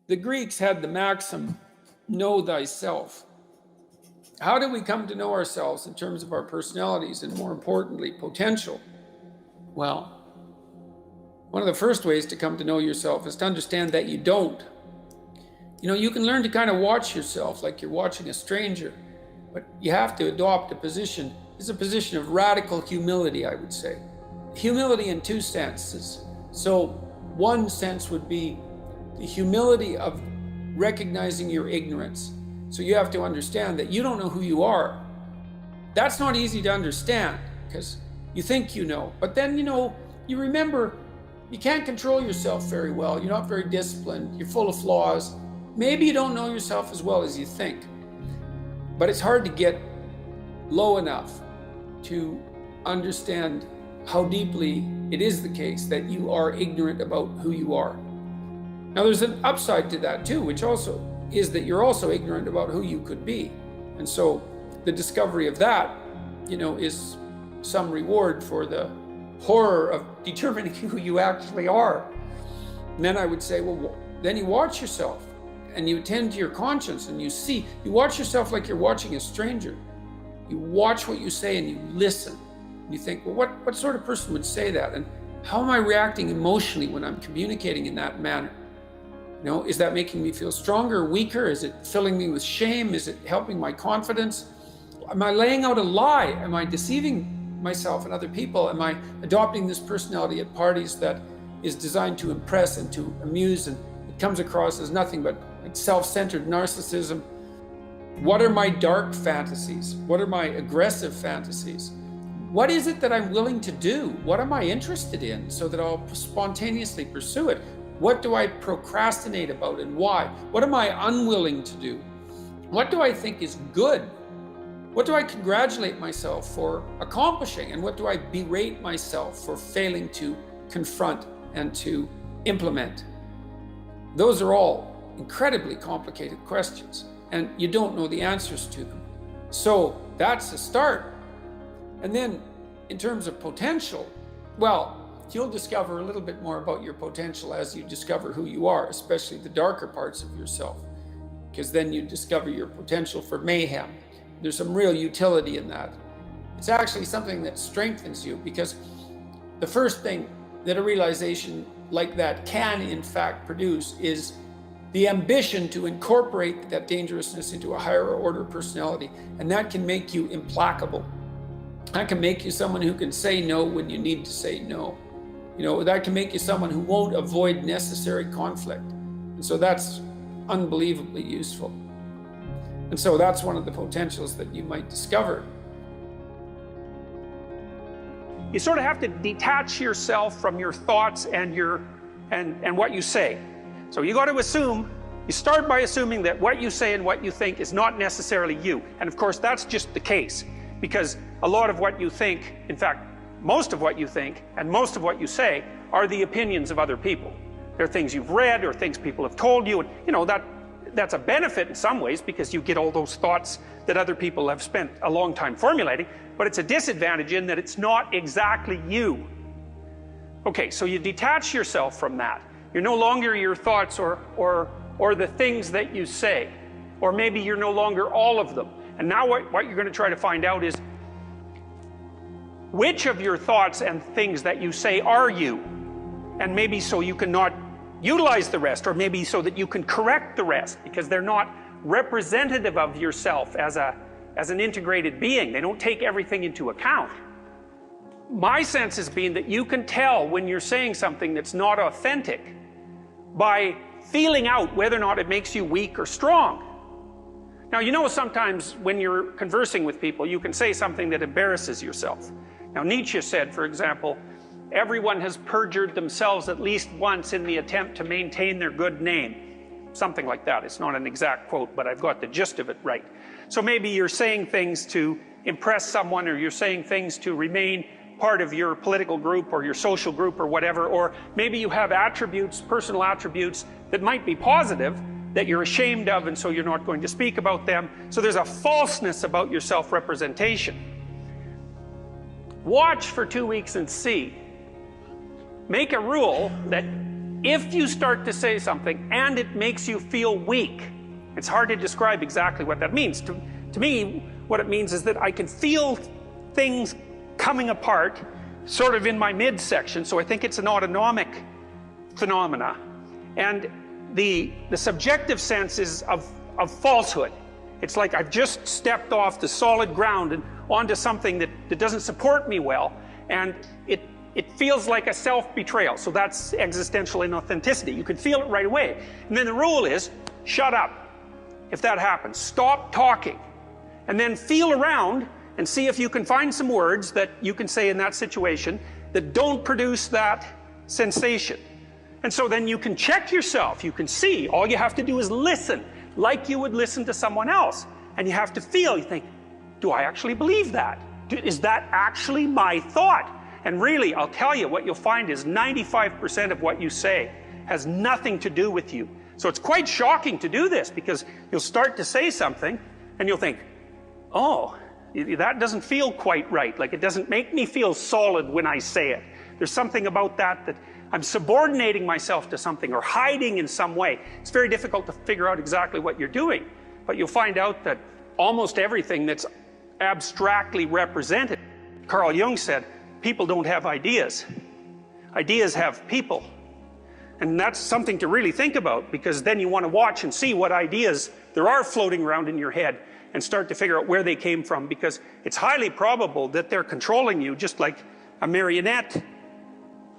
The Greeks had the maxim, know thyself. How do we come to know ourselves in terms of our personalities and, more importantly, potential? Well, one of the first ways to come to know yourself is to understand that you don't. You know, you can learn to kind of watch yourself like you're watching a stranger, but you have to adopt a position. It's a position of radical humility, I would say. Humility in two senses. So one sense would be the humility of recognizing your ignorance. So you have to understand that you don't know who you are. That's not easy to understand because you think you know, but then you remember you can't control yourself very well. You're not very disciplined. You're full of flaws. Maybe you don't know yourself as well as you think, but it's hard to get low enough to understand how deeply it is the case that you are ignorant about who you are. Now, there's an upside to that too, which also is that you're also ignorant about who you could be. And so the discovery of that, is some reward for the horror of determining who you actually are. And then I would say, well, then you watch yourself and you attend to your conscience and you watch yourself like you're watching a stranger. You watch what you say and you listen. And you think, well, what sort of person would say that? And how am I reacting emotionally when I'm communicating in that manner? Is that making me feel stronger or weaker? Is it filling me with shame? Is it helping my confidence? Am I laying out a lie? Am I deceiving myself and other people? Am I adopting this personality at parties that is designed to impress and to amuse, and it comes across as nothing but like self-centered narcissism? What are my dark fantasies? What are my aggressive fantasies? What is it that I'm willing to do? What am I interested in so that I'll spontaneously pursue it? What do I procrastinate about and why? What am I unwilling to do? What do I think is good? What do I congratulate myself for accomplishing? And what do I berate myself for failing to confront and to implement? Those are all incredibly complicated questions, and you don't know the answers to them. So that's a start. And then in terms of potential, well, you'll discover a little bit more about your potential as you discover who you are, especially the darker parts of yourself, because then you discover your potential for mayhem. There's some real utility in that. It's actually something that strengthens you, because the first thing that a realization like that can in fact produce is the ambition to incorporate that dangerousness into a higher order personality. And that can make you implacable. That can make you someone who can say no when you need to say no. That can make you someone who won't avoid necessary conflict. And so that's unbelievably useful. And so that's one of the potentials that you might discover. You sort of have to detach yourself from your thoughts and what you say. So you got to you start by assuming that what you say and what you think is not necessarily you. And of course, that's just the case, because a lot of what you think, in fact, most of what you think and most of what you say are the opinions of other people. They're things you've read or things people have told you, and that's a benefit in some ways, because you get all those thoughts that other people have spent a long time formulating, but it's a disadvantage in that it's not exactly you. Okay, so you detach yourself from that. You're no longer your thoughts or the things that you say, or maybe you're no longer all of them. And now what you're going to try to find out is which of your thoughts and things that you say are you, and maybe so you can not utilize the rest, or maybe so that you can correct the rest, because they're not representative of yourself as an integrated being. They don't take everything into account. My sense has been that you can tell when you're saying something that's not authentic by feeling out whether or not it makes you weak or strong. Now, sometimes when you're conversing with people, you can say something that embarrasses yourself. Now, Nietzsche said, for example, everyone has perjured themselves at least once in the attempt to maintain their good name. Something like that. It's not an exact quote, but I've got the gist of it right. So maybe you're saying things to impress someone, or you're saying things to remain part of your political group or your social group or whatever, or maybe you have attributes, personal attributes that might be positive that you're ashamed of, and so you're not going to speak about them. So there's a falseness about your self-representation. Watch for 2 weeks and see. Make a rule that if you start to say something and it makes you feel weak, it's hard to describe exactly what that means. To me, what it means is that I can feel things coming apart sort of in my midsection, so I think it's an autonomic phenomena. And the subjective sense is of falsehood. It's like I've just stepped off the solid ground and onto something that doesn't support me well, and it feels like a self-betrayal. So that's existential inauthenticity. You can feel it right away. And then the rule is, shut up. If that happens, stop talking. And then feel around and see if you can find some words that you can say in that situation that don't produce that sensation. And so then you can check yourself. You can see. All you have to do is listen, like you would listen to someone else. And you have to feel. You think, do I actually believe that? Is that actually my thought? And really, I'll tell you, what you'll find is 95% of what you say has nothing to do with you. So it's quite shocking to do this, because you'll start to say something and you'll think, oh, that doesn't feel quite right. Like, it doesn't make me feel solid when I say it. There's something about that I'm subordinating myself to something or hiding in some way. It's very difficult to figure out exactly what you're doing, but you'll find out that almost everything that's abstractly represented, Carl Jung said, people don't have ideas. Ideas have people. And that's something to really think about, because then you want to watch and see what ideas there are floating around in your head and start to figure out where they came from, because it's highly probable that they're controlling you, just like a marionette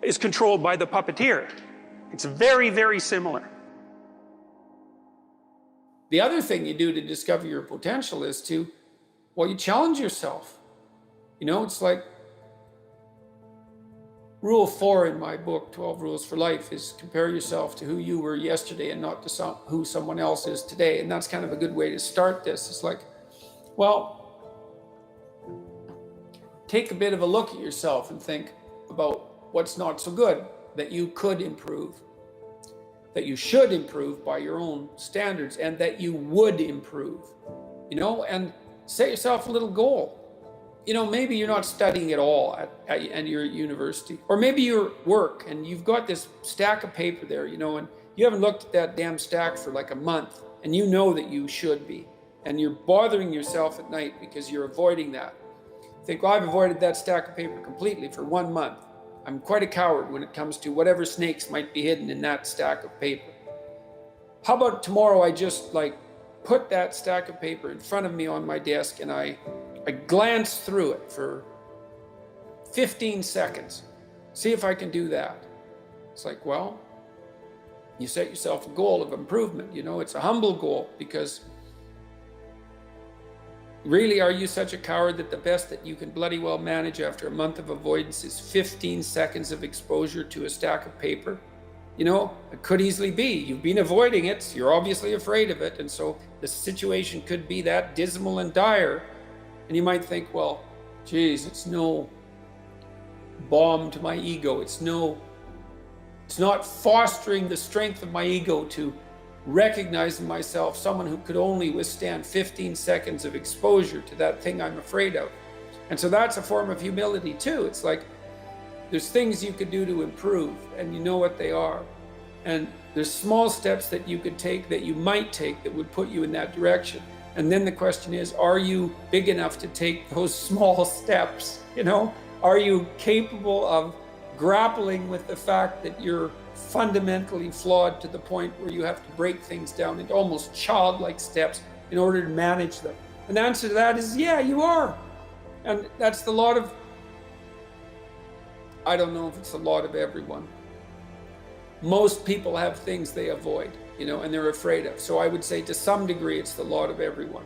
is controlled by the puppeteer. It's very, very similar. The other thing you do to discover your potential is to, well, you challenge yourself. You know, it's like Rule 4 in my book, 12 Rules for Life, is compare yourself to who you were yesterday and not to who someone else is today. And that's kind of a good way to start this. It's like, well, take a bit of a look at yourself and think about what's not so good that you could improve, that you should improve by your own standards, and that you would improve, you know, and set yourself a little goal. You know, maybe you're not studying at all at your university, or maybe your work and you've got this stack of paper there, you know, and you haven't looked at that damn stack for like a month, and you know that you should be, and you're bothering yourself at night because you're avoiding that. You think, well, I've avoided that stack of paper completely for 1 month. I'm quite a coward when it comes to whatever snakes might be hidden in that stack of paper. How about tomorrow I just like put that stack of paper in front of me on my desk and I glance through it for 15 seconds. See if I can do that. It's like, well, you set yourself a goal of improvement. You know, it's a humble goal, because really, are you such a coward that the best that you can bloody well manage after a month of avoidance is 15 seconds of exposure to a stack of paper? You know, it could easily be. You've been avoiding it. You're obviously afraid of it. And so the situation could be that dismal and dire. And you might think, well, geez, it's no balm to my ego. It's not fostering the strength of my ego to recognize in myself someone who could only withstand 15 seconds of exposure to that thing I'm afraid of. And so that's a form of humility too. It's like there's things you could do to improve, and you know what they are. And there's small steps that you could take, that you might take, that would put you in that direction. And then the question is, are you big enough to take those small steps? You know, are you capable of grappling with the fact that you're fundamentally flawed to the point where you have to break things down into almost childlike steps in order to manage them? And the answer to that is, yeah, you are. And that's the lot of, I don't know if it's the lot of everyone. Most people have things they avoid, you know, and they're afraid of. So I would say to some degree, it's the lot of everyone.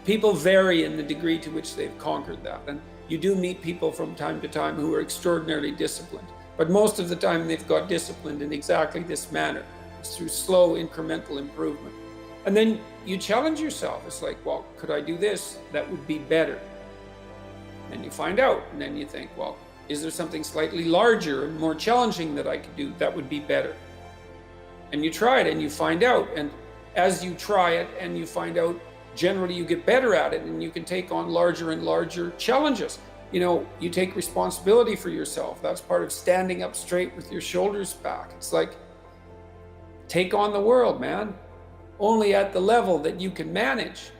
People vary in the degree to which they've conquered that. And you do meet people from time to time who are extraordinarily disciplined. But most of the time they've got disciplined in exactly this manner. It's through slow incremental improvement. And then you challenge yourself. It's like, well, could I do this? That would be better. And you find out, and then you think, well, is there something slightly larger and more challenging that I could do that would be better? And you try it and you find out. And as you try it and you find out, generally you get better at it and you can take on larger and larger challenges. You take responsibility for yourself. That's part of standing up straight with your shoulders back. It's like, take on the world, man. Only at the level that you can manage.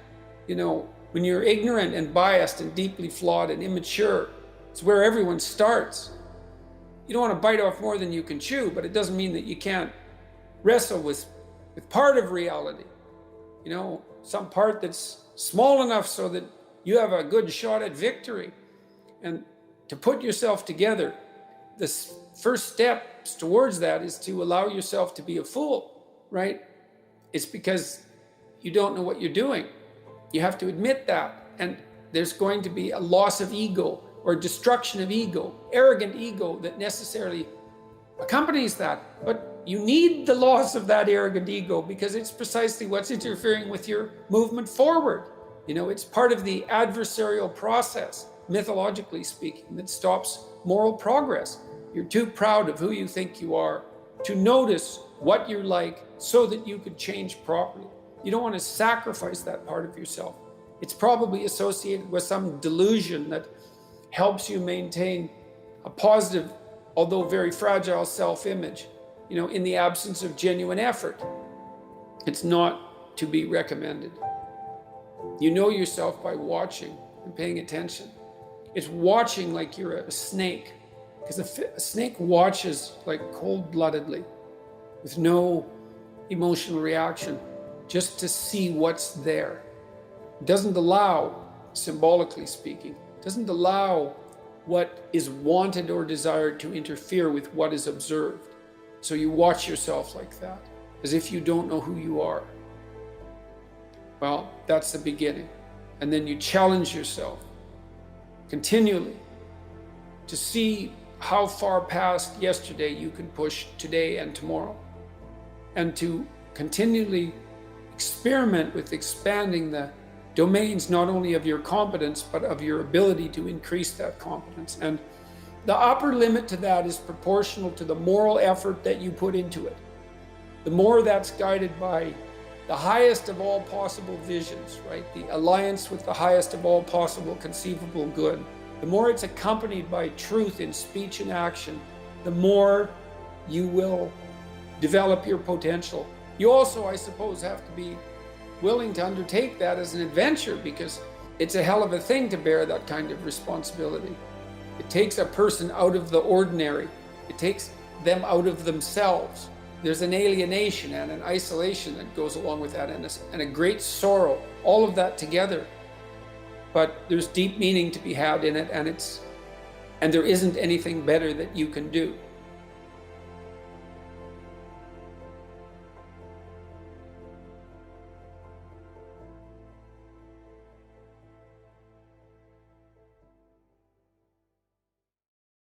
When you're ignorant and biased and deeply flawed and immature, it's where everyone starts. You don't want to bite off more than you can chew, but it doesn't mean that you can't wrestle with part of reality. Some part that's small enough so that you have a good shot at victory. And to put yourself together, the first steps towards that is to allow yourself to be a fool, right? It's because you don't know what you're doing. You have to admit that. And there's going to be a loss of ego or destruction of ego, arrogant ego that necessarily accompanies that. But you need the loss of that arrogant ego because it's precisely what's interfering with your movement forward. It's part of the adversarial process, mythologically speaking, that stops moral progress. You're too proud of who you think you are to notice what you're like so that you could change properly. You don't want to sacrifice that part of yourself. It's probably associated with some delusion that helps you maintain a positive, although very fragile self-image, in the absence of genuine effort. It's not to be recommended. You know yourself by watching and paying attention. It's watching like you're a snake, because a snake watches like cold-bloodedly with no emotional reaction, just to see what's there. It doesn't allow, symbolically speaking, doesn't allow what is wanted or desired to interfere with what is observed. So you watch yourself like that, as if you don't know who you are. Well, that's the beginning. And then you challenge yourself continually to see how far past yesterday you can push today and tomorrow, and to continually experiment with expanding the domains not only of your competence but of your ability to increase that competence. And the upper limit to that is proportional to the moral effort that you put into it. The more that's guided by the highest of all possible visions, right? The alliance with the highest of all possible conceivable good. The more it's accompanied by truth in speech and action, the more you will develop your potential. You also, I suppose, have to be willing to undertake that as an adventure, because it's a hell of a thing to bear that kind of responsibility. It takes a person out of the ordinary. It takes them out of themselves. There's an alienation and an isolation that goes along with that, and a great sorrow, all of that together. But there's deep meaning to be had in it, and there isn't anything better that you can do.